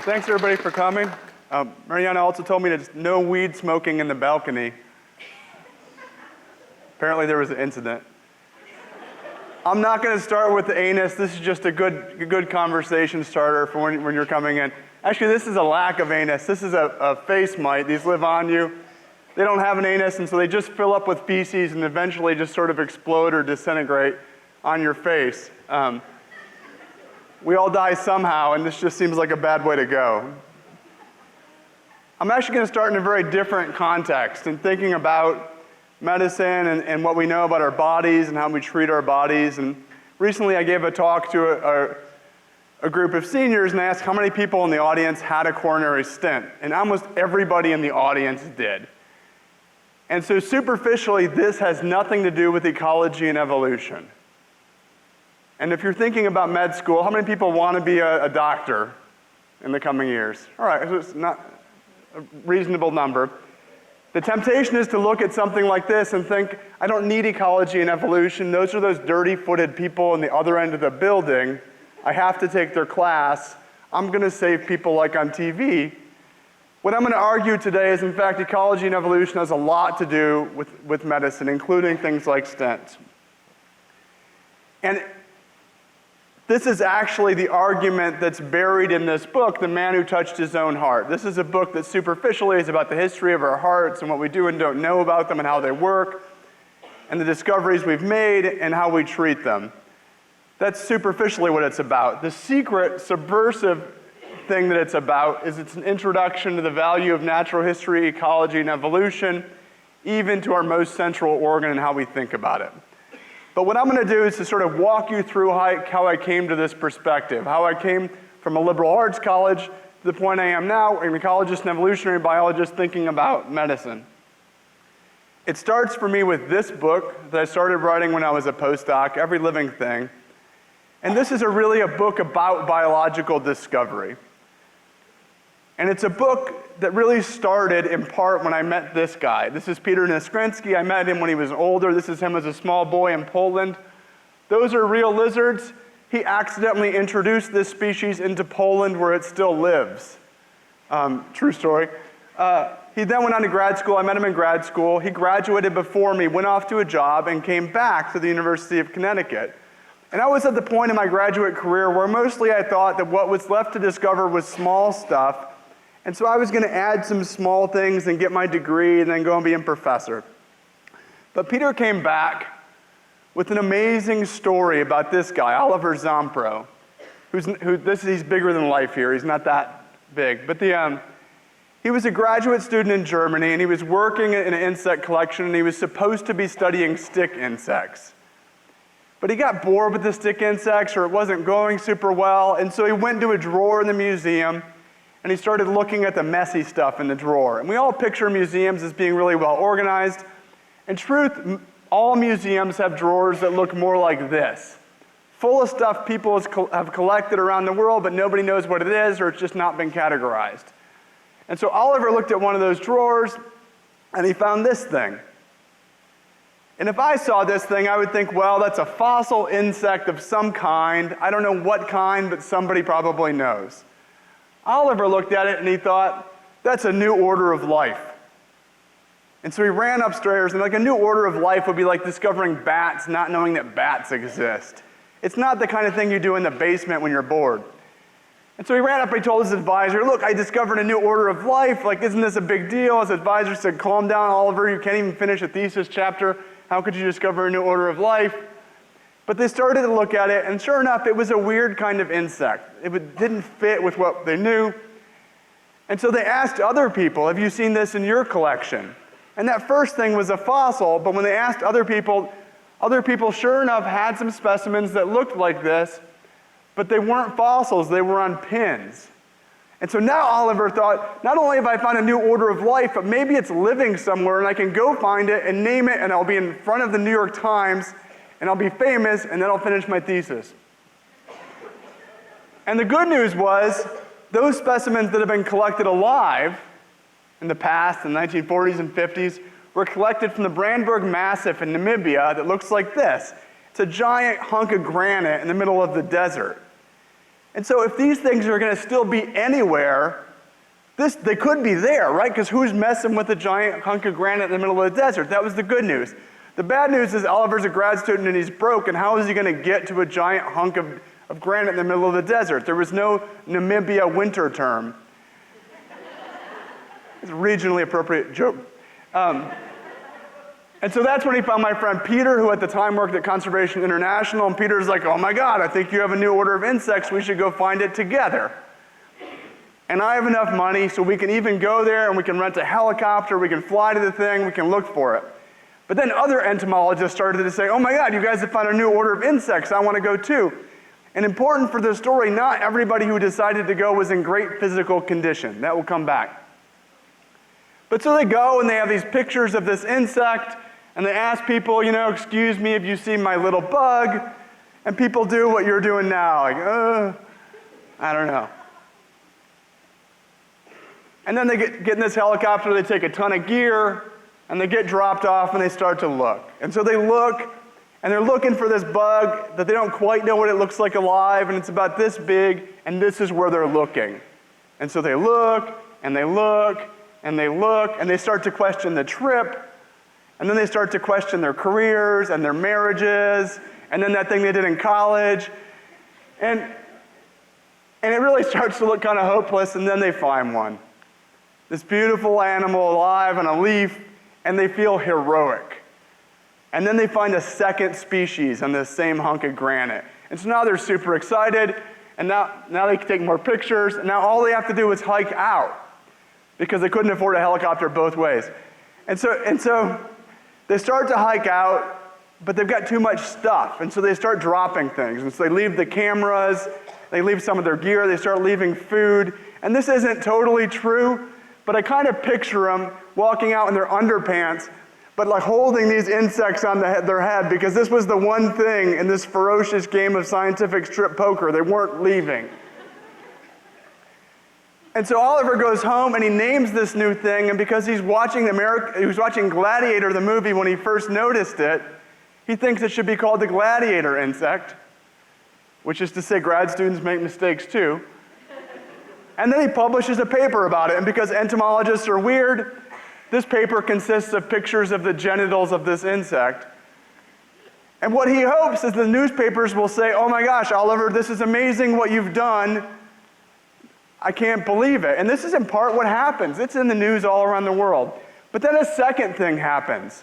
Thanks everybody for coming. Mariana also told me there's no weed smoking in the balcony. Apparently there was an incident. I'm not going to start with the anus. This is just a good conversation starter for when you're coming in. Actually, this is a lack of anus. This is a face mite. These live on you. They don't have an anus, and so they just fill up with feces and eventually just sort of explode or disintegrate on your face. We all die somehow, and this just seems like a bad way to go. I'm actually going to start in a very different context in thinking about medicine and what we know about our bodies and how we treat our bodies. And recently I gave a talk to a group of seniors and I asked how many people in the audience had a coronary stent. And almost everybody in the audience did. And so superficially, this has nothing to do with ecology and evolution. And if you're thinking about med school, how many people want to be a doctor in the coming years? All right, so it's not a reasonable number. The temptation is to look at something like this and think, I don't need ecology and evolution. Those are those dirty-footed people on the other end of the building. I have to take their class. I'm going to save people like on TV. What I'm going to argue today is, in fact, ecology and evolution has a lot to do with medicine, including things like stents. And this is actually the argument that's buried in this book, The Man Who Touched His Own Heart. This is a book that superficially is about the history of our hearts and what we do and don't know about them and how they work, and the discoveries we've made and how we treat them. That's superficially what it's about. The secret, subversive thing that it's about is it's an introduction to the value of natural history, ecology, and evolution, even to our most central organ and how we think about it. But what I'm going to do is to sort of walk you through how I came to this perspective, how I came from a liberal arts college to the point I am now, an ecologist and evolutionary biologist thinking about medicine. It starts for me with this book that I started writing when I was a postdoc, Every Living Thing. And this is really a book about biological discovery. And it's a book that really started in part when I met this guy. This is Peter Naskrinsky. I met him when he was older. This is him as a small boy in Poland. Those are real lizards. He accidentally introduced this species into Poland where it still lives. True story. He then went on to grad school. I met him in grad school. He graduated before me, went off to a job, and came back to the University of Connecticut. And I was at the point in my graduate career where mostly I thought that what was left to discover was small stuff. And so I was going to add some small things and get my degree and then go and be a professor. But Peter came back with an amazing story about this guy, Oliver Zompro, he's bigger than life here. He's not that big. But he was a graduate student in Germany, and he was working in an insect collection, and he was supposed to be studying stick insects. But he got bored with the stick insects, or it wasn't going super well, and so he went to a drawer in the museum, and he started looking at the messy stuff in the drawer. And we all picture museums as being really well organized. In truth, all museums have drawers that look more like this, full of stuff people have collected around the world, but nobody knows what it is, or it's just not been categorized. And so Oliver looked at one of those drawers, and he found this thing. And if I saw this thing, I would think, well, that's a fossil insect of some kind. I don't know what kind, but somebody probably knows. Oliver looked at it and he thought, that's a new order of life. And so he ran upstairs, and like a new order of life would be like discovering bats, not knowing that bats exist. It's not the kind of thing you do in the basement when you're bored. And so he ran up and he told his advisor, look, I discovered a new order of life. Like, isn't this a big deal? His advisor said, calm down, Oliver. You can't even finish a thesis chapter. How could you discover a new order of life? But they started to look at it, and sure enough, it was a weird kind of insect. It didn't fit with what they knew. And so they asked other people, have you seen this in your collection? And that first thing was a fossil, but when they asked other people sure enough had some specimens that looked like this, but they weren't fossils, they were on pins. And so now Oliver thought, not only have I found a new order of life, but maybe it's living somewhere, and I can go find it and name it, and I'll be in front of the New York Times, and I'll be famous, and then I'll finish my thesis. And the good news was, those specimens that have been collected alive in the past, in the 1940s and 50s, were collected from the Brandberg Massif in Namibia that looks like this. It's a giant hunk of granite in the middle of the desert. And so if these things are going to still be anywhere, they could be there, right? Because who's messing with a giant hunk of granite in the middle of the desert? That was the good news. The bad news is Oliver's a grad student and he's broke, and how is he going to get to a giant hunk of granite in the middle of the desert? There was no Namibia winter term. It's a regionally appropriate joke. And so that's when he found my friend Peter, who at the time worked at Conservation International, and Peter's like, oh my God, I think you have a new order of insects, we should go find it together. And I have enough money so we can even go there and we can rent a helicopter, we can fly to the thing, we can look for it. But then other entomologists started to say, oh my God, you guys have found a new order of insects, I want to go too. And important for this story, not everybody who decided to go was in great physical condition. That will come back. But so they go and they have these pictures of this insect, and they ask people, excuse me, have you seen my little bug? And people do what you're doing now, like, I don't know. And then they get in this helicopter, they take a ton of gear, and they get dropped off and they start to look. And so they look, and they're looking for this bug that they don't quite know what it looks like alive, and it's about this big, and this is where they're looking. And so they look, and they look, and they look, and they start to question the trip, and then they start to question their careers and their marriages, and then that thing they did in college. And it really starts to look kind of hopeless, and then they find one. This beautiful animal alive on a leaf, and they feel heroic. And then they find a second species on this same hunk of granite. And so now they're super excited, and now they can take more pictures, and now all they have to do is hike out, because they couldn't afford a helicopter both ways. And so they start to hike out, but they've got too much stuff, and so they start dropping things. And so they leave the cameras, they leave some of their gear, they start leaving food. And this isn't totally true, but I kind of picture them walking out in their underpants, but like holding these insects on their head, because this was the one thing in this ferocious game of scientific strip poker they weren't leaving. And so Oliver goes home and he names this new thing, and because he was watching Gladiator, the movie, when he first noticed it, he thinks it should be called the Gladiator Insect, which is to say grad students make mistakes too. And then he publishes a paper about it, and because entomologists are weird, this paper consists of pictures of the genitals of this insect. And what he hopes is the newspapers will say, oh my gosh, Oliver, this is amazing what you've done. I can't believe it. And this is in part what happens. It's in the news all around the world. But then a second thing happens.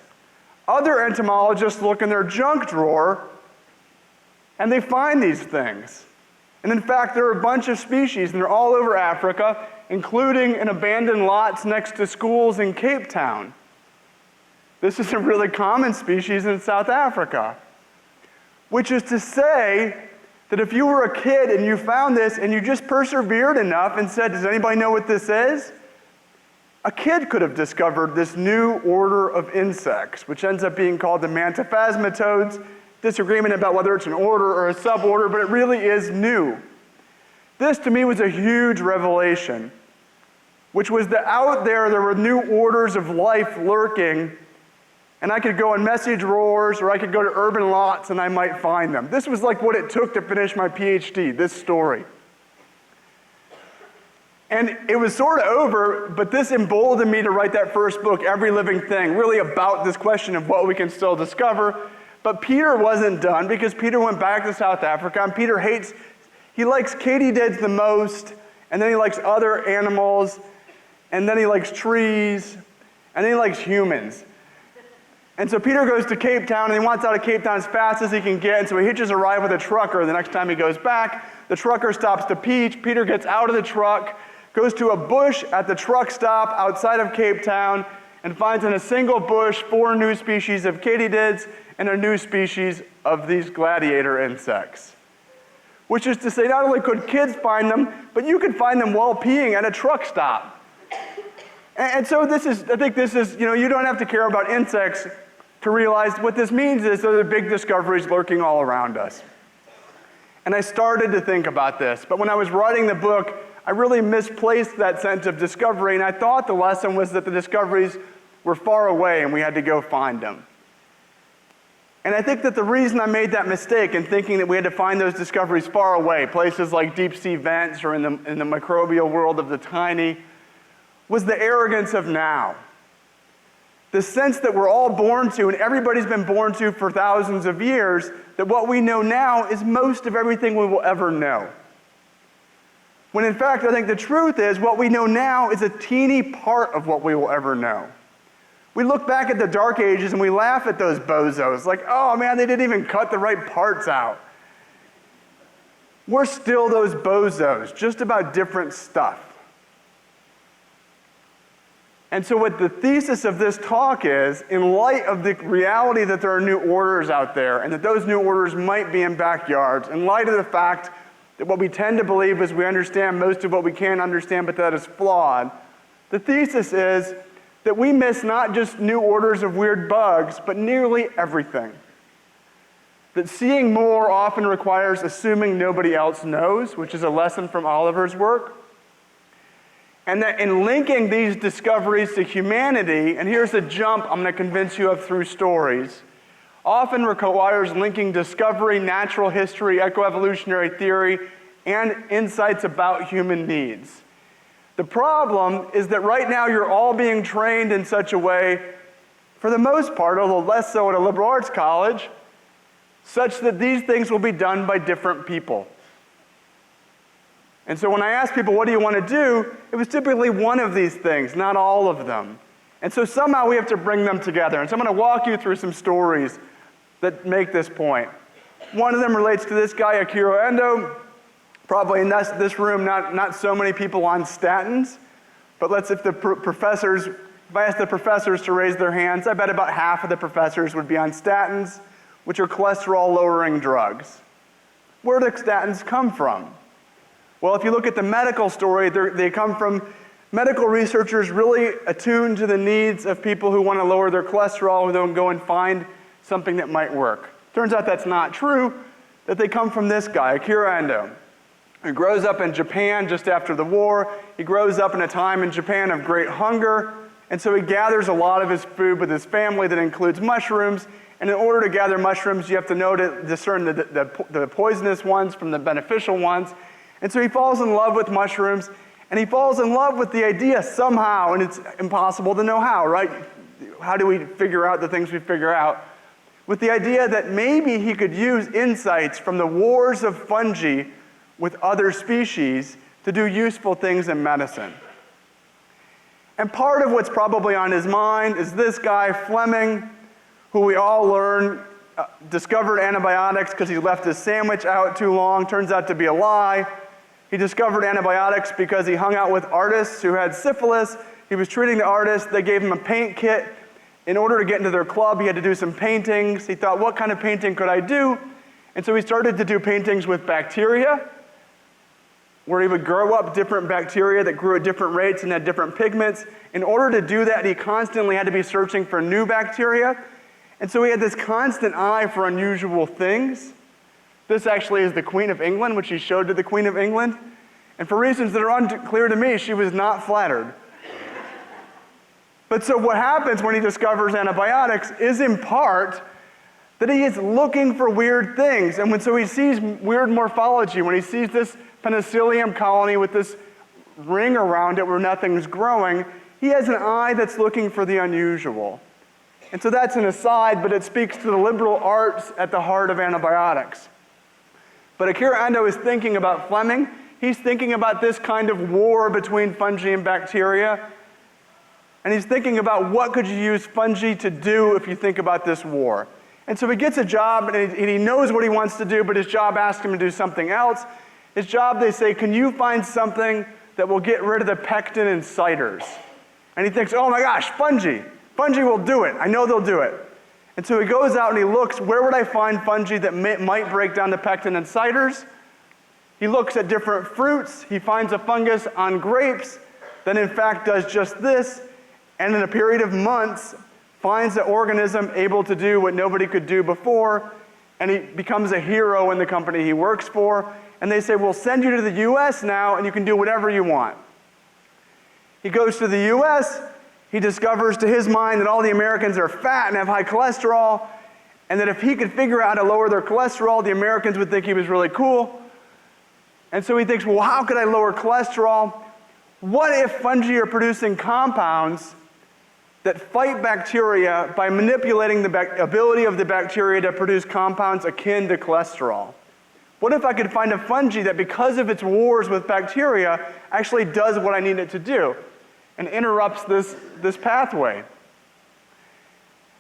Other entomologists look in their junk drawer and they find these things. And in fact, there are a bunch of species, and they're all over Africa, including in abandoned lots next to schools in Cape Town. This is a really common species in South Africa. Which is to say that if you were a kid and you found this and you just persevered enough and said, does anybody know what this is? A kid could have discovered this new order of insects, which ends up being called the Manta Phasma toads. Disagreement about whether it's an order or a suborder, but it really is new. This to me was a huge revelation, which was that out there were new orders of life lurking, and I could go in message roars or I could go to urban lots and I might find them. This was like what it took to finish my PhD, this story. And it was sort of over, but this emboldened me to write that first book, Every Living Thing, really about this question of what we can still discover. But Peter wasn't done, because Peter went back to South Africa, and Peter likes katydids the most, and then he likes other animals, and then he likes trees, and then he likes humans. And so Peter goes to Cape Town, and he wants out of Cape Town as fast as he can get, and so he hitches a ride with a trucker. The next time he goes back, the trucker stops to peach. Peter gets out of the truck, goes to a bush at the truck stop outside of Cape Town, and finds in a single bush 4 new species of katydids and a new species of these gladiator insects. Which is to say, not only could kids find them, but you could find them while peeing at a truck stop. And so I think this is, you don't have to care about insects to realize what this means is there are big discoveries lurking all around us. And I started to think about this, but when I was writing the book, I really misplaced that sense of discovery, and I thought the lesson was that the discoveries were far away and we had to go find them. And I think that the reason I made that mistake in thinking that we had to find those discoveries far away, places like deep sea vents or in the microbial world of the tiny, was the arrogance of now. The sense that we're all born to, and everybody's been born to for thousands of years, that what we know now is most of everything we will ever know. When in fact, I think the truth is what we know now is a teeny part of what we will ever know. We look back at the Dark Ages and we laugh at those bozos, like, oh man, they didn't even cut the right parts out. We're still those bozos, just about different stuff. And so what the thesis of this talk is, in light of the reality that there are new orders out there and that those new orders might be in backyards, in light of the fact that what we tend to believe is we understand most of what we can understand, but that is flawed, the thesis is that we miss not just new orders of weird bugs, but nearly everything. That seeing more often requires assuming nobody else knows, which is a lesson from Oliver's work. And that in linking these discoveries to humanity, and here's a jump I'm going to convince you of through stories, often requires linking discovery, natural history, ecoevolutionary theory, and insights about human needs. The problem is that right now you're all being trained in such a way, for the most part, although less so at a liberal arts college, such that these things will be done by different people. And so when I ask people, what do you want to do? It was typically one of these things, not all of them. And so somehow we have to bring them together. And so I'm going to walk you through some stories that make this point. One of them relates to this guy, Akira Endo. Probably in this room, not so many people on statins. But if I asked the professors to raise their hands, I bet about half of the professors would be on statins, which are cholesterol-lowering drugs. Where do statins come from? Well, if you look at the medical story, they come from medical researchers really attuned to the needs of people who want to lower their cholesterol, who don't go and find something that might work. Turns out that's not true, that they come from this guy, Akira Endo. He grows up in Japan just after the war. He grows up in a time in Japan of great hunger, and so he gathers a lot of his food with his family that includes mushrooms. And in order to gather mushrooms, you have to discern the poisonous ones from the beneficial ones. And so he falls in love with mushrooms, and he falls in love with the idea somehow, and it's impossible to know how, right? How do we figure out the things we figure out? With the idea that maybe he could use insights from the wars of fungi with other species to do useful things in medicine. And part of what's probably on his mind is this guy, Fleming, who we all learn discovered antibiotics because he left his sandwich out too long. Turns out to be a lie. He discovered antibiotics because he hung out with artists who had syphilis. He was treating the artists. They gave him a paint kit. In order to get into their club, he had to do some paintings. He thought, what kind of painting could I do? And so he started to do paintings with bacteria, where he would grow up different bacteria that grew at different rates and had different pigments. In order to do that, he constantly had to be searching for new bacteria. And so he had this constant eye for unusual things. This actually is the Queen of England, which he showed to the Queen of England. And for reasons that are unclear to me, she was not flattered. But so what happens when he discovers antibiotics is in part that he is looking for weird things. And so he sees weird morphology, when he sees this penicillium colony with this ring around it where nothing's growing, he has an eye that's looking for the unusual. And so that's an aside, but it speaks to the liberal arts at the heart of antibiotics. But Akira Endo is thinking about Fleming. He's thinking about this kind of war between fungi and bacteria. And he's thinking about what could you use fungi to do if you think about this war. And so he gets a job, and he knows what he wants to do, but his job asks him to do something else. His job, they say, can you find something that will get rid of the pectin in ciders? And he thinks, oh my gosh, fungi. Fungi will do it. I know they'll do it. And so he goes out and he looks, where would I find fungi that might break down the pectin in ciders? He looks at different fruits. He finds a fungus on grapes that in fact does just this, and in a period of months finds an organism able to do what nobody could do before, and he becomes a hero in the company he works for. And they say, we'll send you to the US now, and you can do whatever you want. He goes to the US. He discovers to his mind that all the Americans are fat and have high cholesterol, and that if he could figure out how to lower their cholesterol, the Americans would think he was really cool. And so he thinks, well, how could I lower cholesterol? What if fungi are producing compounds that fight bacteria by manipulating the ability of the bacteria to produce compounds akin to cholesterol? What if I could find a fungi that, because of its wars with bacteria, actually does what I need it to do and interrupts this pathway?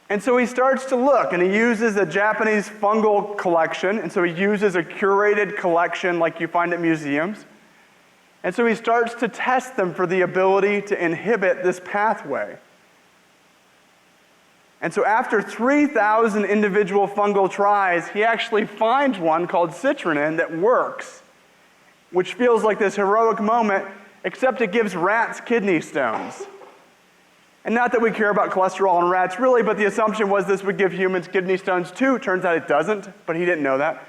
And so he starts to look, and he uses a Japanese fungal collection, and so he uses a curated collection like you find at museums. And so he starts to test them for the ability to inhibit this pathway. And so after 3,000 individual fungal tries, he actually finds one called citrinin that works, which feels like this heroic moment, except it gives rats kidney stones. And not that we care about cholesterol in rats really, but the assumption was this would give humans kidney stones too. Turns out it doesn't, but he didn't know that.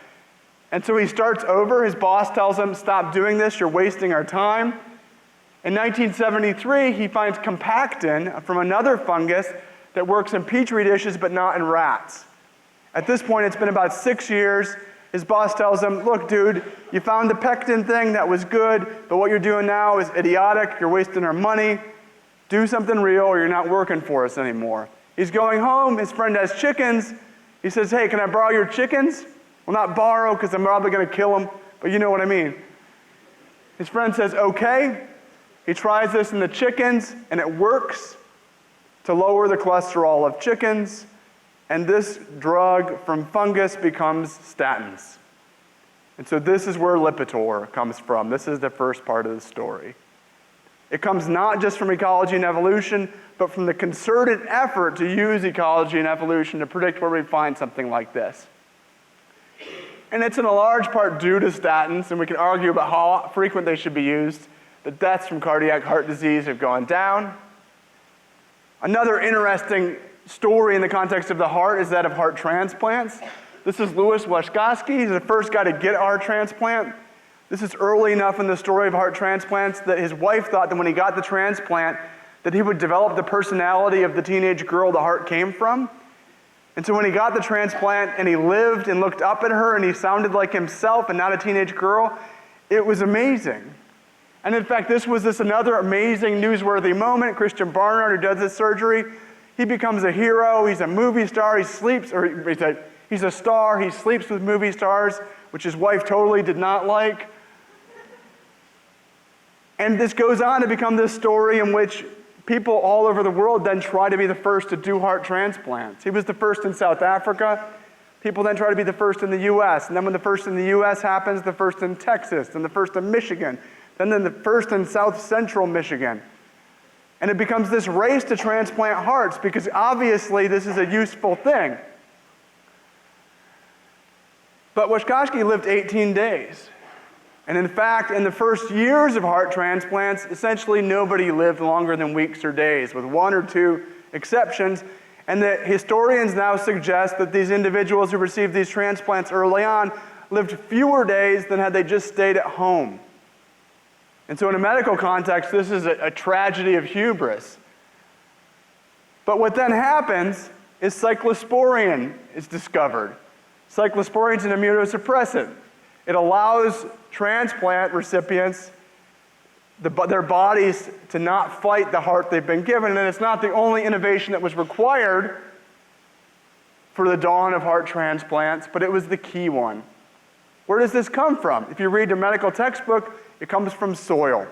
And so he starts over. His boss tells him, stop doing this, you're wasting our time. In 1973, he finds compactin from another fungus that works in petri dishes but not in rats. At this point, it's been about 6 years. His boss tells him, look, dude, you found the pectin thing, that was good, but what you're doing now is idiotic, you're wasting our money. Do something real or you're not working for us anymore. He's going home, his friend has chickens. He says, hey, can I borrow your chickens? Well, not borrow, because I'm probably going to kill them, but you know what I mean. His friend says, okay. He tries this in the chickens, and it works to lower the cholesterol of chickens, and this drug from fungus becomes statins. And so this is where Lipitor comes from. This is the first part of the story. It comes not just from ecology and evolution, but from the concerted effort to use ecology and evolution to predict where we find something like this. And it's in a large part due to statins, and we can argue about how frequent they should be used. The deaths from cardiac heart disease have gone down. Another interesting story in the context of the heart is that of heart transplants. This is Louis Washkowski. He's the first guy to get a heart transplant. This is early enough in the story of heart transplants that his wife thought that when he got the transplant that he would develop the personality of the teenage girl the heart came from. And so when he got the transplant and he lived and looked up at her and he sounded like himself and not a teenage girl, it was amazing. And in fact, this was another amazing newsworthy moment. Christian Barnard, who does this surgery, he becomes a hero. He's a movie star. He's a star. He sleeps with movie stars, which his wife totally did not like. And this goes on to become this story in which people all over the world then try to be the first to do heart transplants. He was the first in South Africa. People then try to be the first in the U.S. And then when the first in the U.S. happens, the first in Texas, then the first in Michigan, then the first in South Central Michigan. And it becomes this race to transplant hearts because obviously this is a useful thing. But Washkowski lived 18 days. And in fact, in the first years of heart transplants, essentially nobody lived longer than weeks or days, with one or two exceptions. And the historians now suggest that these individuals who received these transplants early on lived fewer days than had they just stayed at home. And so in a medical context, this is a tragedy of hubris. But what then happens is cyclosporine is discovered. Cyclosporine is an immunosuppressant. It allows transplant recipients, their bodies, to not fight the heart they've been given. And it's not the only innovation that was required for the dawn of heart transplants, but it was the key one. Where does this come from? If you read a medical textbook, it comes from soil.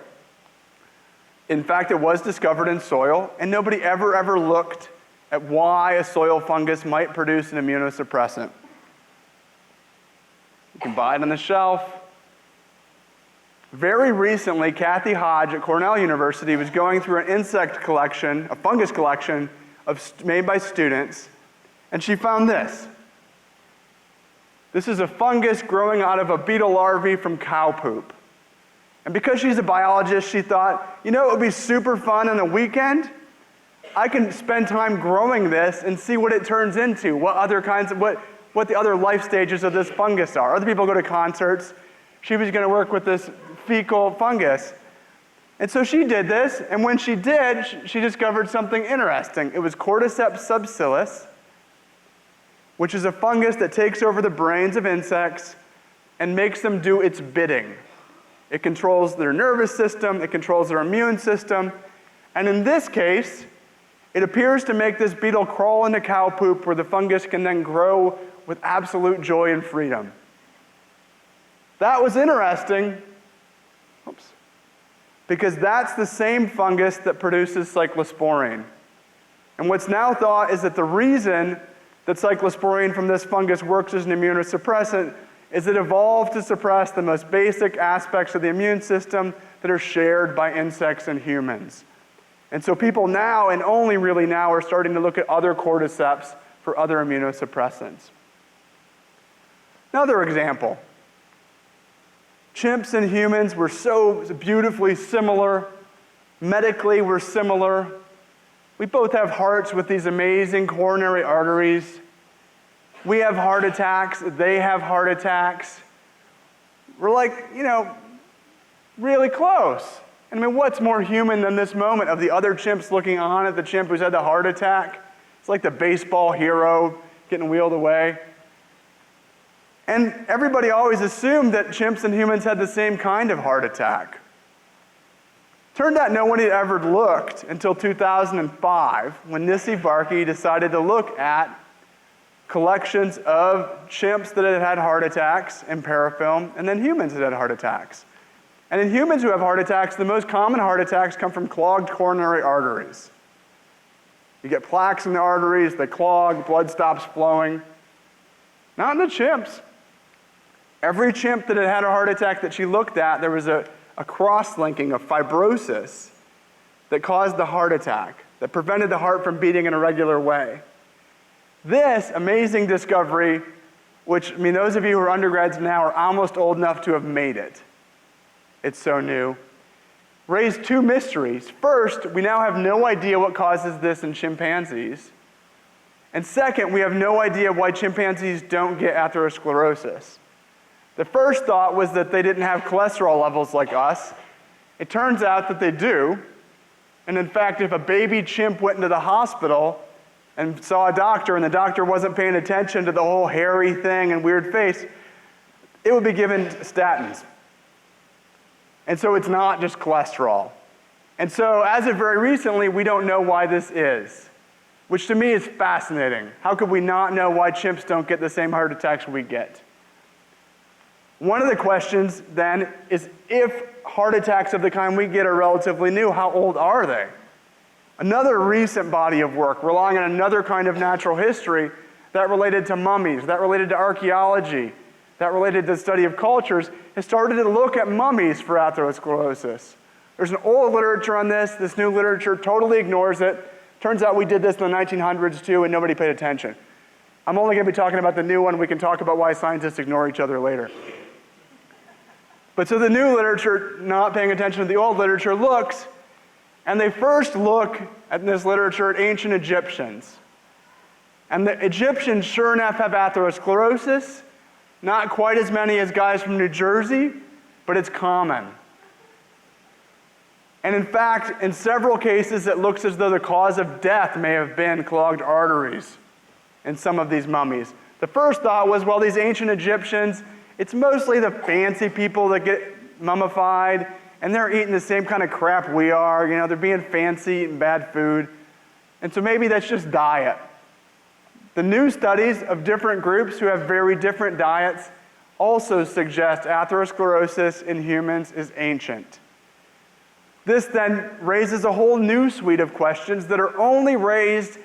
In fact, it was discovered in soil, and nobody ever looked at why a soil fungus might produce an immunosuppressant. You can buy it on the shelf. Very recently, Kathy Hodge at Cornell University was going through an insect collection, a fungus collection made by students, and she found this. This is a fungus growing out of a beetle larvae from cow poop. And because she's a biologist, she thought, you know, it would be super fun on a weekend. I can spend time growing this and see what it turns into, what the other life stages of this fungus are. Other people go to concerts. She was going to work with this fecal fungus. And so she did this, and when she did, she discovered something interesting. It was Cordyceps subtilis, which is a fungus that takes over the brains of insects and makes them do its bidding. It controls their nervous system, it controls their immune system, and in this case, it appears to make this beetle crawl into cow poop where the fungus can then grow with absolute joy and freedom. That was interesting, because that's the same fungus that produces cyclosporine. And what's now thought is that the reason that cyclosporine from this fungus works as an immunosuppressant is it evolved to suppress the most basic aspects of the immune system that are shared by insects and humans. And so people now, and only really now, are starting to look at other cordyceps for other immunosuppressants. Another example. Chimps and humans were so beautifully similar. Medically, we're similar. We both have hearts with these amazing coronary arteries. We have heart attacks. They have heart attacks. We're like, really close. I mean, what's more human than this moment of the other chimps looking on at the chimp who's had the heart attack? It's like the baseball hero getting wheeled away. And everybody always assumed that chimps and humans had the same kind of heart attack. Turned out no one had ever looked until 2005, when Nissi Varkey decided to look at collections of chimps that had had heart attacks in parafilm, and then humans that had heart attacks. And in humans who have heart attacks, the most common heart attacks come from clogged coronary arteries. You get plaques in the arteries, they clog, blood stops flowing. Not in the chimps. Every chimp that had had a heart attack that she looked at, there was a cross-linking of fibrosis that caused the heart attack, that prevented the heart from beating in a regular way. This amazing discovery, which, those of you who are undergrads now are almost old enough to have made it. It's so new. Raised two mysteries. First, we now have no idea what causes this in chimpanzees. And second, we have no idea why chimpanzees don't get atherosclerosis. The first thought was that they didn't have cholesterol levels like us. It turns out that they do. And in fact, if a baby chimp went into the hospital and saw a doctor and the doctor wasn't paying attention to the whole hairy thing and weird face, it would be given statins. And so it's not just cholesterol. And so as of very recently, we don't know why this is, which to me is fascinating. How could we not know why chimps don't get the same heart attacks we get? One of the questions then is, if heart attacks of the kind we get are relatively new, how old are they? Another recent body of work relying on another kind of natural history that related to mummies, that related to archaeology, that related to the study of cultures, has started to look at mummies for atherosclerosis. There's an old literature on this. This new literature totally ignores it. Turns out we did this in the 1900s too, and nobody paid attention. I'm only going to be talking about the new one. We can talk about why scientists ignore each other later. But so the new literature, not paying attention to the old literature, looks, and they first look at this literature at ancient Egyptians. And the Egyptians, sure enough, have atherosclerosis. Not quite as many as guys from New Jersey, but it's common. And in fact, in several cases, it looks as though the cause of death may have been clogged arteries in some of these mummies. The first thought was, well, these ancient Egyptians, it's mostly the fancy people that get mummified, and they're eating the same kind of crap we are. They're being fancy, eating bad food. And so maybe that's just diet. The new studies of different groups who have very different diets also suggest atherosclerosis in humans is ancient. This then raises a whole new suite of questions that are only raised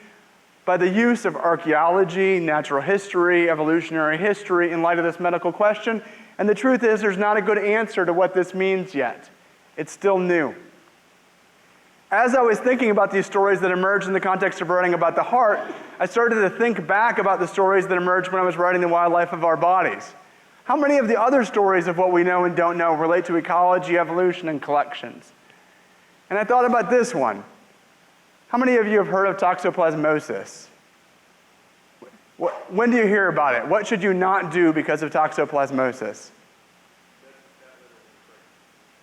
by the use of archaeology, natural history, evolutionary history in light of this medical question. And the truth is, there's not a good answer to what this means yet. It's still new. As I was thinking about these stories that emerged in the context of writing about the heart, I started to think back about the stories that emerged when I was writing The Wildlife of Our Bodies. How many of the other stories of what we know and don't know relate to ecology, evolution, and collections? And I thought about this one. How many of you have heard of toxoplasmosis? When do you hear about it? What should you not do because of toxoplasmosis?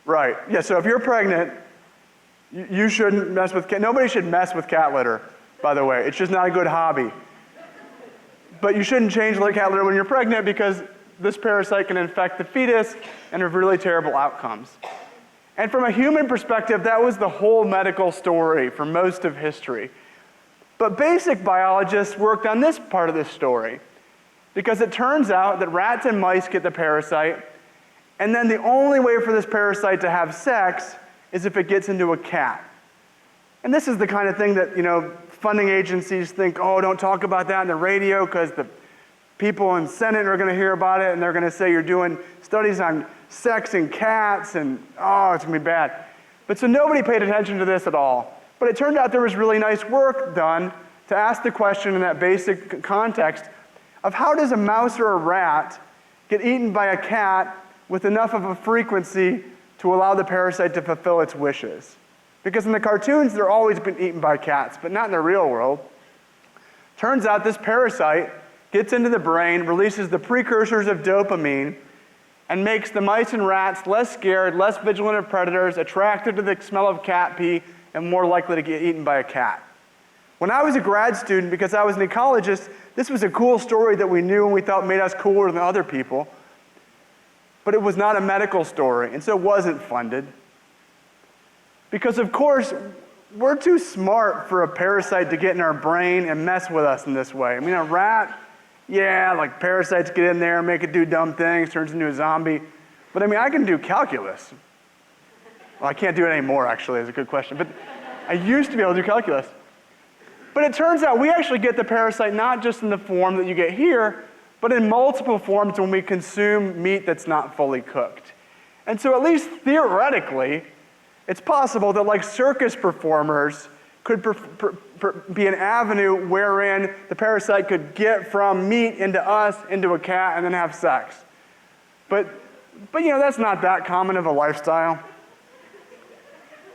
Right. Yeah, so if you're pregnant, you shouldn't mess with cat. Nobody should mess with cat litter, by the way. It's just not a good hobby. but you shouldn't change the cat litter when you're pregnant because this parasite can infect the fetus and have really terrible outcomes. And from a human perspective, that was the whole medical story for most of history. But basic biologists worked on this part of the story because it turns out that rats and mice get the parasite, and then the only way for this parasite to have sex is if it gets into a cat. And this is the kind of thing that, funding agencies think, oh, don't talk about that on the radio because the people in Senate are going to hear about it and they're going to say you're doing studies on sex in cats and, oh, it's going to be bad. But so nobody paid attention to this at all. But it turned out there was really nice work done to ask the question in that basic context of how does a mouse or a rat get eaten by a cat with enough of a frequency to allow the parasite to fulfill its wishes. Because in the cartoons, they're always been eaten by cats, but not in the real world. Turns out this parasite gets into the brain, releases the precursors of dopamine, and makes the mice and rats less scared, less vigilant of predators, attracted to the smell of cat pee, and more likely to get eaten by a cat. When I was a grad student, because I was an ecologist, this was a cool story that we knew and we thought made us cooler than other people. But it was not a medical story, and so it wasn't funded. Because of course, we're too smart for a parasite to get in our brain and mess with us in this way. I mean, a rat, yeah, like parasites get in there, make it do dumb things, turns into a zombie. But I mean, I can do calculus. Well, I can't do it anymore, actually, is a good question. But I used to be able to do calculus. But it turns out we actually get the parasite not just in the form that you get here, but in multiple forms when we consume meat that's not fully cooked. And so at least theoretically, it's possible that like circus performers could be an avenue wherein the parasite could get from meat into us, into a cat, and then have sex. But that's not that common of a lifestyle.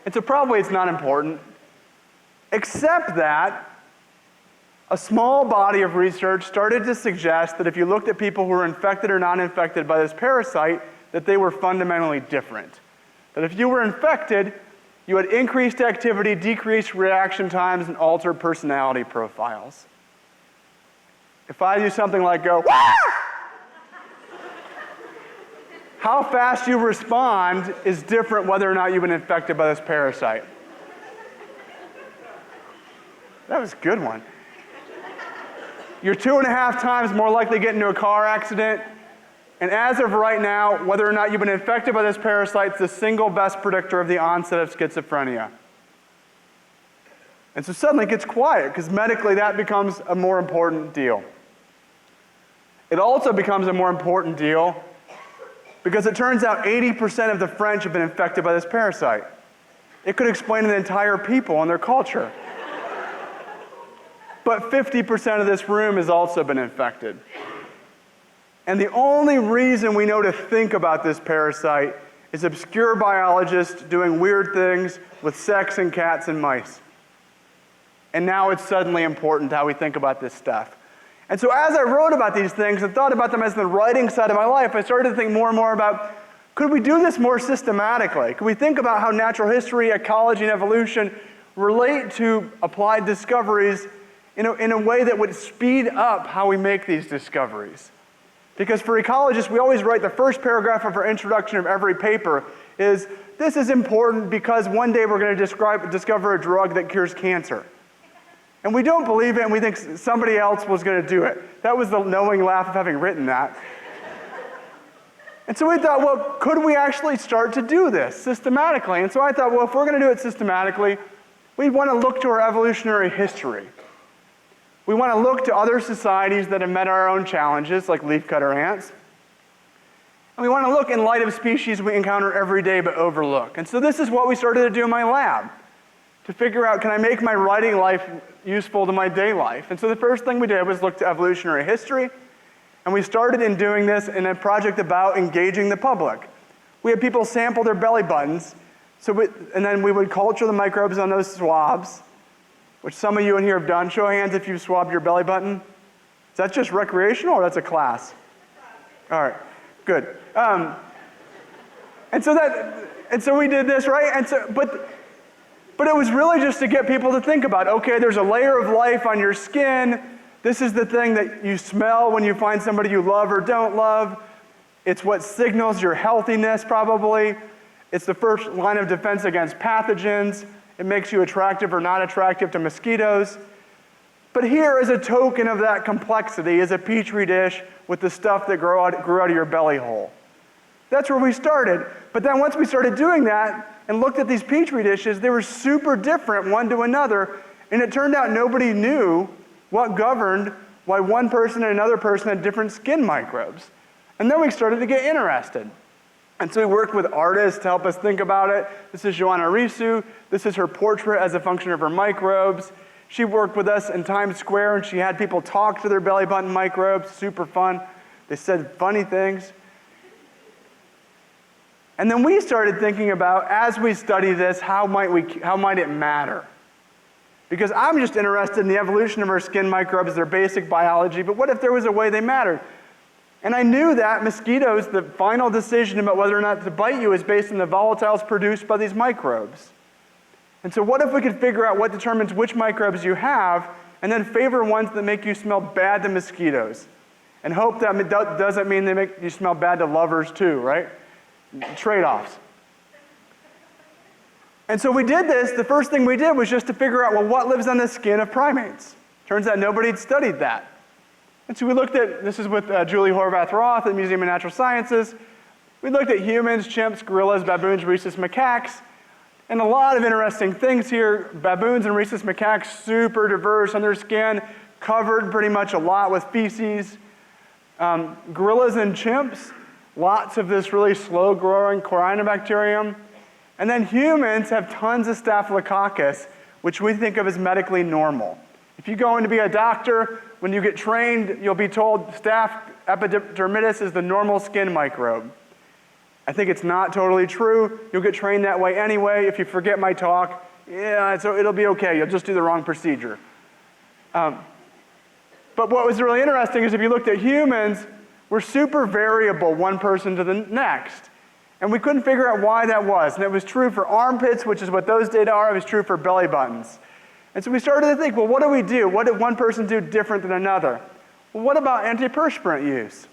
And so probably it's not important, except that a small body of research started to suggest that if you looked at people who were infected or not infected by this parasite, that they were fundamentally different. That if you were infected, you had increased activity, decreased reaction times, and altered personality profiles. If I do something like go, "Wah!" how fast you respond is different whether or not you've been infected by this parasite. That was a good one. You're 2.5 times more likely to get into a car accident. And as of right now, whether or not you've been infected by this parasite is the single best predictor of the onset of schizophrenia. And so suddenly it gets quiet, because medically that becomes a more important deal. It also becomes a more important deal because it turns out 80% of the French have been infected by this parasite. It could explain an entire people and their culture. But 50% of this room has also been infected. And the only reason we know to think about this parasite is obscure biologists doing weird things with sex and cats and mice. And now it's suddenly important how we think about this stuff. And so as I wrote about these things and thought about them as the writing side of my life, I started to think more and more about, could we do this more systematically? Could we think about how natural history, ecology, and evolution relate to applied discoveries in a way that would speed up how we make these discoveries? Because for ecologists, we always write the first paragraph of our introduction of every paper is, this is important because one day we're going to discover a drug that cures cancer. And we don't believe it, and we think somebody else was going to do it. That was the knowing laugh of having written that. And so we thought, well, could we actually start to do this systematically? And so I thought, well, if we're going to do it systematically, we want to look to our evolutionary history. We want to look to other societies that have met our own challenges, like leafcutter ants. And we want to look in light of species we encounter every day but overlook. And so this is what we started to do in my lab, to figure out, can I make my writing life useful to my day life? And so the first thing we did was look to evolutionary history, and we started in doing this in a project about engaging the public. We had people sample their belly buttons, and then we would culture the microbes on those swabs, which some of you in here have done. Show of hands if you've swabbed your belly button. Is that just recreational or that's a class? All right, good. And so we did this, right? But it was really just to get people to think about, okay, there's a layer of life on your skin. This is the thing that you smell when you find somebody you love or don't love. It's what signals your healthiness, probably. It's the first line of defense against pathogens. It makes you attractive or not attractive to mosquitoes. But here is a token of that complexity, is a petri dish with the stuff that grew out of your belly hole. That's where we started. But then once we started doing that and looked at these petri dishes, they were super different one to another, and it turned out nobody knew what governed why one person and another person had different skin microbes. And then we started to get interested. And so we worked with artists to help us think about it. This is Joanna Risu. This is her portrait as a function of her microbes. She worked with us in Times Square, and she had people talk to their belly button microbes. Super fun. They said funny things. And then we started thinking about, as we study this, how might it matter? Because I'm just interested in the evolution of our skin microbes, their basic biology, but what if there was a way they mattered? And I knew that mosquitoes, the final decision about whether or not to bite you is based on the volatiles produced by these microbes. And so what if we could figure out what determines which microbes you have, and then favor ones that make you smell bad to mosquitoes? And hope that doesn't mean they make you smell bad to lovers too, right? Trade-offs. And so we did this. The first thing we did was just to figure out, well, what lives on the skin of primates? Turns out nobody had studied that. And so we looked at, this is with Julie Horvath Roth at the Museum of Natural Sciences. We looked at humans, chimps, gorillas, baboons, rhesus macaques, and a lot of interesting things here. Baboons and rhesus macaques, super diverse on their skin, covered pretty much a lot with feces. Gorillas and chimps, lots of this really slow-growing Corynebacterium. And then humans have tons of Staphylococcus, which we think of as medically normal. If you go in to be a doctor, when you get trained, you'll be told Staph epidermidis is the normal skin microbe. I think it's not totally true. You'll get trained that way anyway. If you forget my talk, yeah, so it'll be okay. You'll just do the wrong procedure. But what was really interesting is if you looked at humans, we're super variable one person to the next. And we couldn't figure out why that was. And it was true for armpits, which is what those data are. It was true for belly buttons. And so we started to think, well, what do we do? What did one person do different than another? Well, what about antiperspirant use?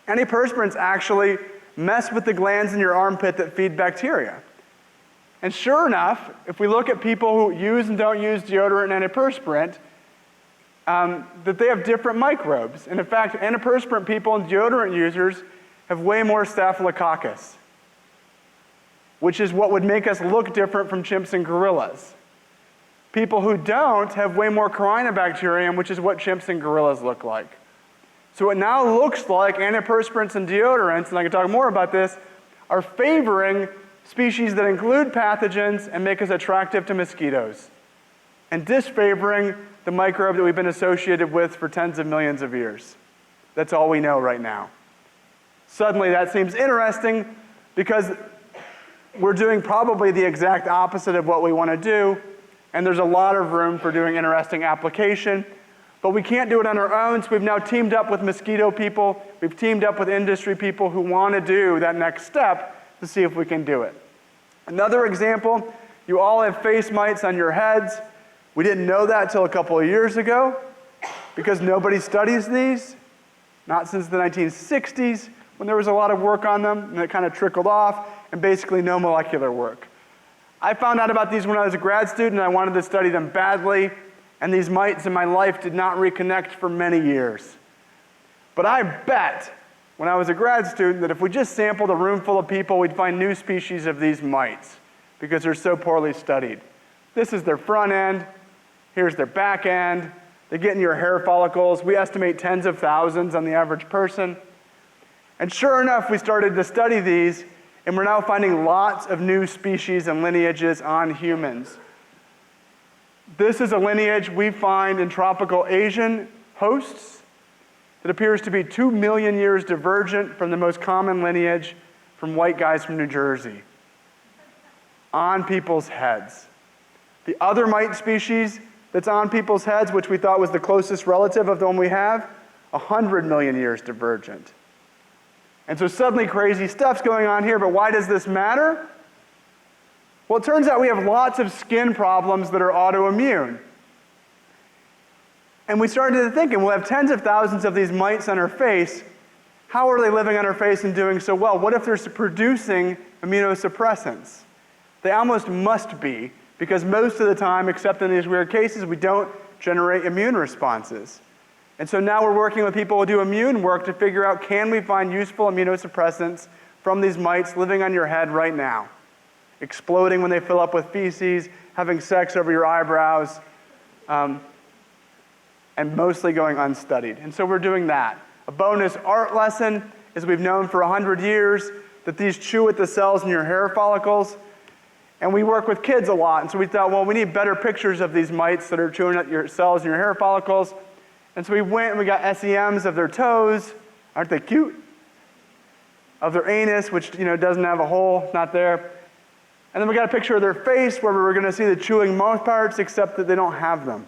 Antiperspirants actually mess with the glands in your armpit that feed bacteria. And sure enough, if we look at people who use and don't use deodorant and antiperspirant, that they have different microbes. And in fact, antiperspirant people and deodorant users have way more Staphylococcus, which is what would make us look different from chimps and gorillas. People who don't have way more Corynebacterium, which is what chimps and gorillas look like. So it now looks like antiperspirants and deodorants, and I can talk more about this, are favoring species that include pathogens and make us attractive to mosquitoes, and disfavoring the microbe that we've been associated with for tens of millions of years. That's all we know right now. Suddenly that seems interesting because we're doing probably the exact opposite of what we want to do, and there's a lot of room for doing interesting application, but we can't do it on our own, so we've now teamed up with mosquito people, we've teamed up with industry people who want to do that next step to see if we can do it. Another example, you all have face mites on your heads. We didn't know that until a couple of years ago because nobody studies these, not since the 1960s. When there was a lot of work on them, and it kind of trickled off, and basically no molecular work. I found out about these when I was a grad student, and I wanted to study them badly, and these mites in my life did not reconnect for many years. But I bet, when I was a grad student, that if we just sampled a room full of people, we'd find new species of these mites, because they're so poorly studied. This is their front end, here's their back end, they get in your hair follicles. We estimate tens of thousands on the average person. And sure enough, we started to study these, and we're now finding lots of new species and lineages on humans. This is a lineage we find in tropical Asian hosts that appears to be 2 million years divergent from the most common lineage from white guys from New Jersey on people's heads. The other mite species that's on people's heads, which we thought was the closest relative of the one we have, 100 million years divergent. And so suddenly crazy stuff's going on here, but why does this matter? Well, it turns out we have lots of skin problems that are autoimmune. And we started to think, and we'll have tens of thousands of these mites on our face. How are they living on our face and doing so well? What if they're producing immunosuppressants? They almost must be, because most of the time, except in these weird cases, we don't generate immune responses. And so now we're working with people who do immune work to figure out, can we find useful immunosuppressants from these mites living on your head right now, exploding when they fill up with feces, having sex over your eyebrows, and mostly going unstudied. And so we're doing that. A bonus art lesson is we've known for 100 years that these chew at the cells in your hair follicles. And we work with kids a lot. And so we thought, well, we need better pictures of these mites that are chewing at your cells in your hair follicles. And so we went and we got SEMs of their toes. Aren't they cute? Of their anus, which doesn't have a hole, not there. And then we got a picture of their face where we were going to see the chewing mouth parts, except that they don't have them.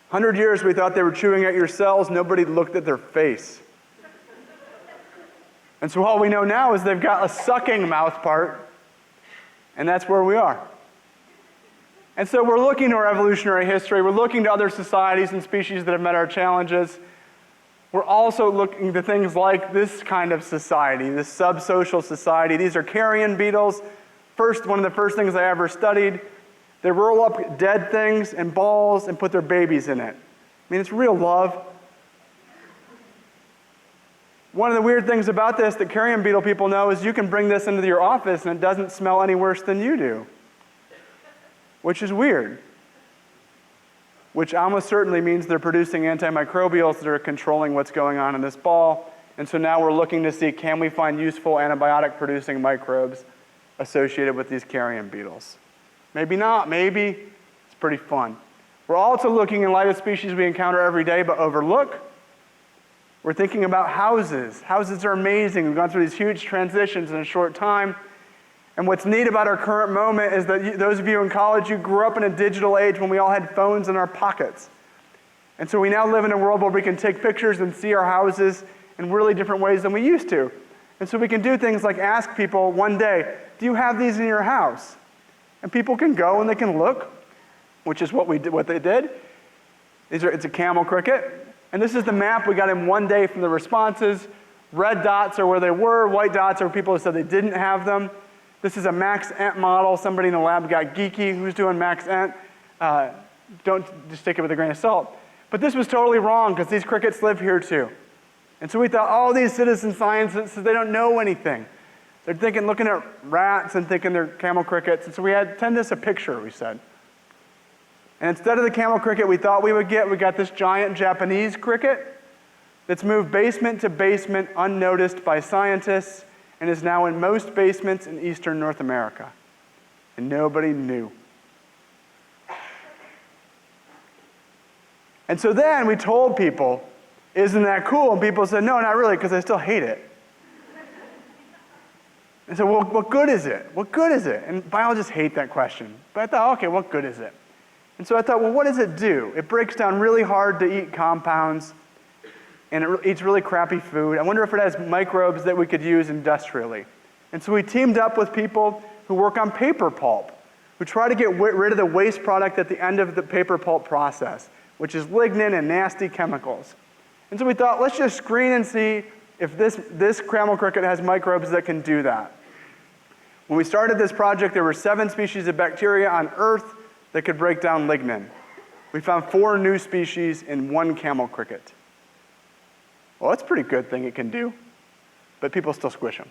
100 years we thought they were chewing at your cells. Nobody looked at their face. And so all we know now is they've got a sucking mouth part, and that's where we are. And so we're looking to our evolutionary history. We're looking to other societies and species that have met our challenges. We're also looking to things like this kind of society, this sub-social society. These are carrion beetles. One of the first things I ever studied. They roll up dead things and balls and put their babies in it. I mean, it's real love. One of the weird things about this that carrion beetle people know is you can bring this into your office and it doesn't smell any worse than you do, which is weird. Which almost certainly means they're producing antimicrobials that are controlling what's going on in this ball. And so now we're looking to see, can we find useful antibiotic-producing microbes associated with these carrion beetles? Maybe not, maybe. It's pretty fun. We're also looking in light of species we encounter every day but overlook. We're thinking about houses. Houses are amazing. We've gone through these huge transitions in a short time. And what's neat about our current moment is that those of you in college, you grew up in a digital age when we all had phones in our pockets. And so we now live in a world where we can take pictures and see our houses in really different ways than we used to. And so we can do things like ask people one day, do you have these in your house? And people can go and they can look, which is what they did. It's a camel cricket. And this is the map we got in one day from the responses. Red dots are where they were. White dots are people who said they didn't have them. This is a max ent model. Somebody in the lab got geeky. Who's doing max ent? Don't just take it with a grain of salt. But this was totally wrong because these crickets live here too. And so we thought all these citizen scientists, they don't know anything. They're looking at rats and thinking they're camel crickets. And so we had, send us a picture, we said. And instead of the camel cricket we thought we got this giant Japanese cricket that's moved basement to basement unnoticed by scientists and is now in most basements in eastern North America. And nobody knew. And so then we told people, isn't that cool? And people said, no, not really, because I still hate it. And so, well, what good is it? What good is it? And biologists hate that question. But I thought, okay, what good is it? And so I thought, well, what does it do? It breaks down really hard to eat compounds, and it eats really crappy food. I wonder if it has microbes that we could use industrially. And so we teamed up with people who work on paper pulp, who try to get rid of the waste product at the end of the paper pulp process, which is lignin and nasty chemicals. And so we thought, let's just screen and see if this camel cricket has microbes that can do that. When we started this project, there were 7 species of bacteria on Earth that could break down lignin. We found 4 new species in 1 camel cricket. Well, that's a pretty good thing it can do, but people still squish them.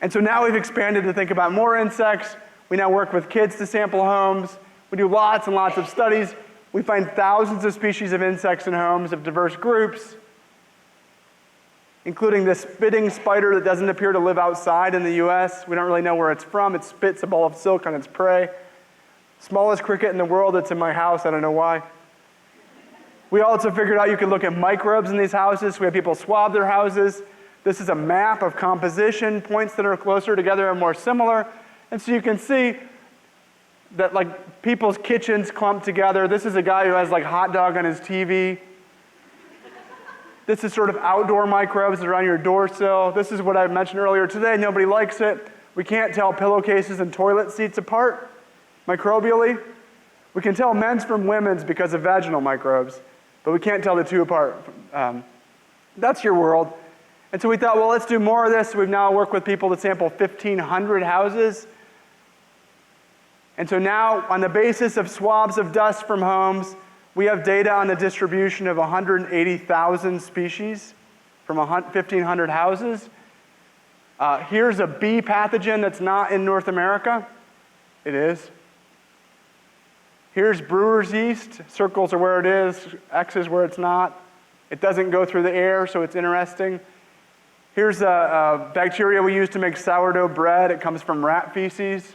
And so now we've expanded to think about more insects. We now work with kids to sample homes. We do lots and lots of studies. We find thousands of species of insects in homes of diverse groups, including this spitting spider that doesn't appear to live outside in the US. We don't really know where it's from. It spits a ball of silk on its prey. Smallest cricket in the world. It's in my house. I don't know why. We also figured out you could look at microbes in these houses. We have people swab their houses. This is a map of composition. Points that are closer together are more similar. And so you can see that like people's kitchens clump together. This is a guy who has like hot dog on his TV. This is sort of outdoor microbes that are on your door sill. This is what I mentioned earlier today. Nobody likes it. We can't tell pillowcases and toilet seats apart microbially. We can tell men's from women's because of vaginal microbes, but we can't tell the two apart. That's your world. And so we thought, well, let's do more of this. We've now worked with people to sample 1,500 houses. And so now, on the basis of swabs of dust from homes, we have data on the distribution of 180,000 species from 1,500 houses. Here's a bee pathogen that's not in North America. It is. Here's brewer's yeast. Circles are where it is. X is where it's not. It doesn't go through the air, so it's interesting. Here's a bacteria we use to make sourdough bread. It comes from rat feces.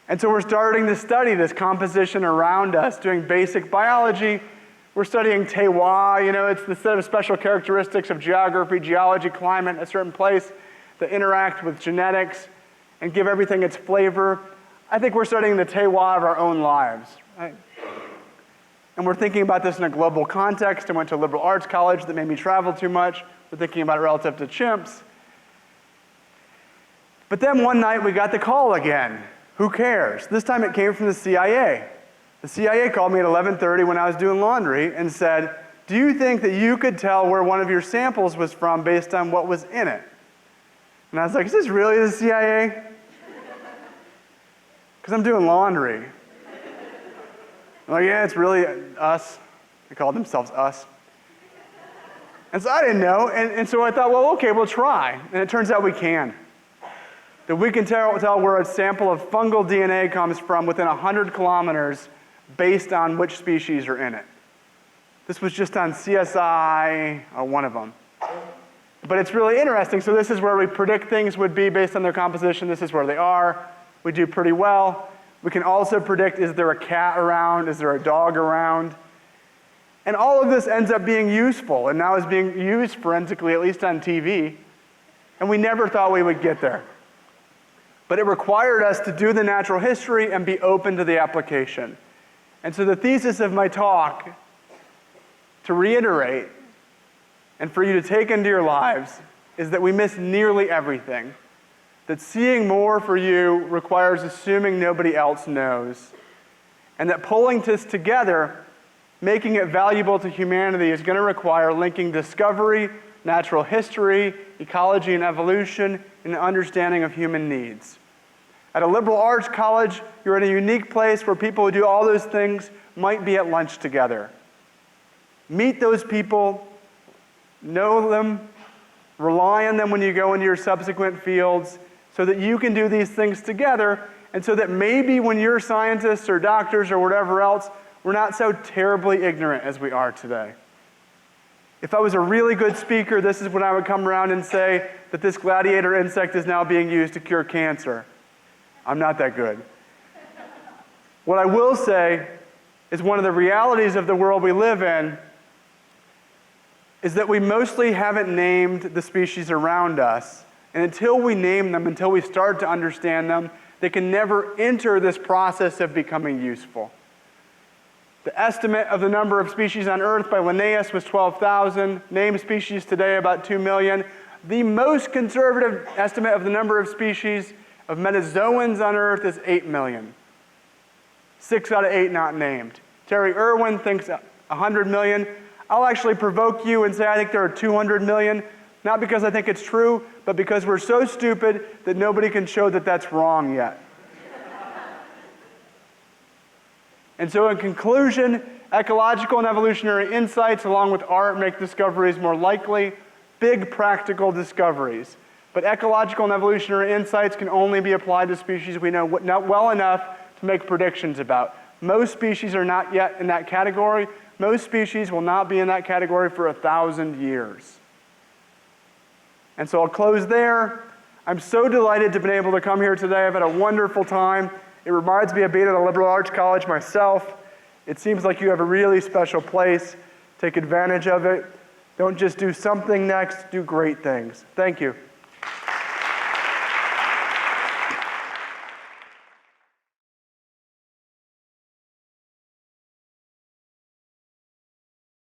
And so we're starting to study this composition around us, doing basic biology. We're studying terroir, it's the set of special characteristics of geography, geology, climate, a certain place that interact with genetics and give everything its flavor. I think we're studying the terroir of our own lives, right? And we're thinking about this in a global context. I went to a liberal arts college that made me travel too much. We're thinking about it relative to chimps. But then one night we got the call again. Who cares? This time it came from the CIA. The CIA called me at 11:30 when I was doing laundry and said, do you think that you could tell where one of your samples was from based on what was in it? And I was like, is this really the CIA? Because I'm doing laundry. I'm like, yeah, it's really us. They called themselves us. And so I didn't know, and so I thought, well, okay, we'll try. And it turns out we can. That we can tell where a sample of fungal DNA comes from within 100 kilometers based on which species are in it. This was just on CSI, one of them. But it's really interesting. So this is where we predict things would be based on their composition. This is where they are. We do pretty well. We can also predict, is there a cat around? Is there a dog around? And all of this ends up being useful and now is being used forensically, at least on TV. And we never thought we would get there. But it required us to do the natural history and be open to the application. And so the thesis of my talk, to reiterate, and for you to take into your lives, is that we miss nearly everything. That seeing more for you requires assuming nobody else knows. And that pulling this together, making it valuable to humanity, is going to require linking discovery, natural history, ecology and evolution, and an understanding of human needs. At a liberal arts college, you're in a unique place where people who do all those things might be at lunch together. Meet those people, know them, rely on them when you go into your subsequent fields so that you can do these things together, and so that maybe when you're scientists or doctors or whatever else, we're not so terribly ignorant as we are today. If I was a really good speaker, this is when I would come around and say that this gladiator insect is now being used to cure cancer. I'm not that good. What I will say is one of the realities of the world we live in is that we mostly haven't named the species around us. And until we name them, until we start to understand them, they can never enter this process of becoming useful. The estimate of the number of species on Earth by Linnaeus was 12,000. Named species today about 2 million. The most conservative estimate of the number of species of metazoans on Earth is 8 million. 6 out of 8 not named. Terry Irwin thinks 100 million. I'll actually provoke you and say I think there are 200 million, not because I think it's true, but because we're so stupid that nobody can show that that's wrong yet. And so in conclusion, ecological and evolutionary insights along with art make discoveries more likely, big practical discoveries. But ecological and evolutionary insights can only be applied to species we know not well enough to make predictions about. Most species are not yet in that category. Most species will not be in that category for 1,000 years. And so I'll close there. I'm so delighted to have been able to come here today. I've had a wonderful time. It reminds me of being at a liberal arts college myself. It seems like you have a really special place. Take advantage of it. Don't just do something next, do great things. Thank you.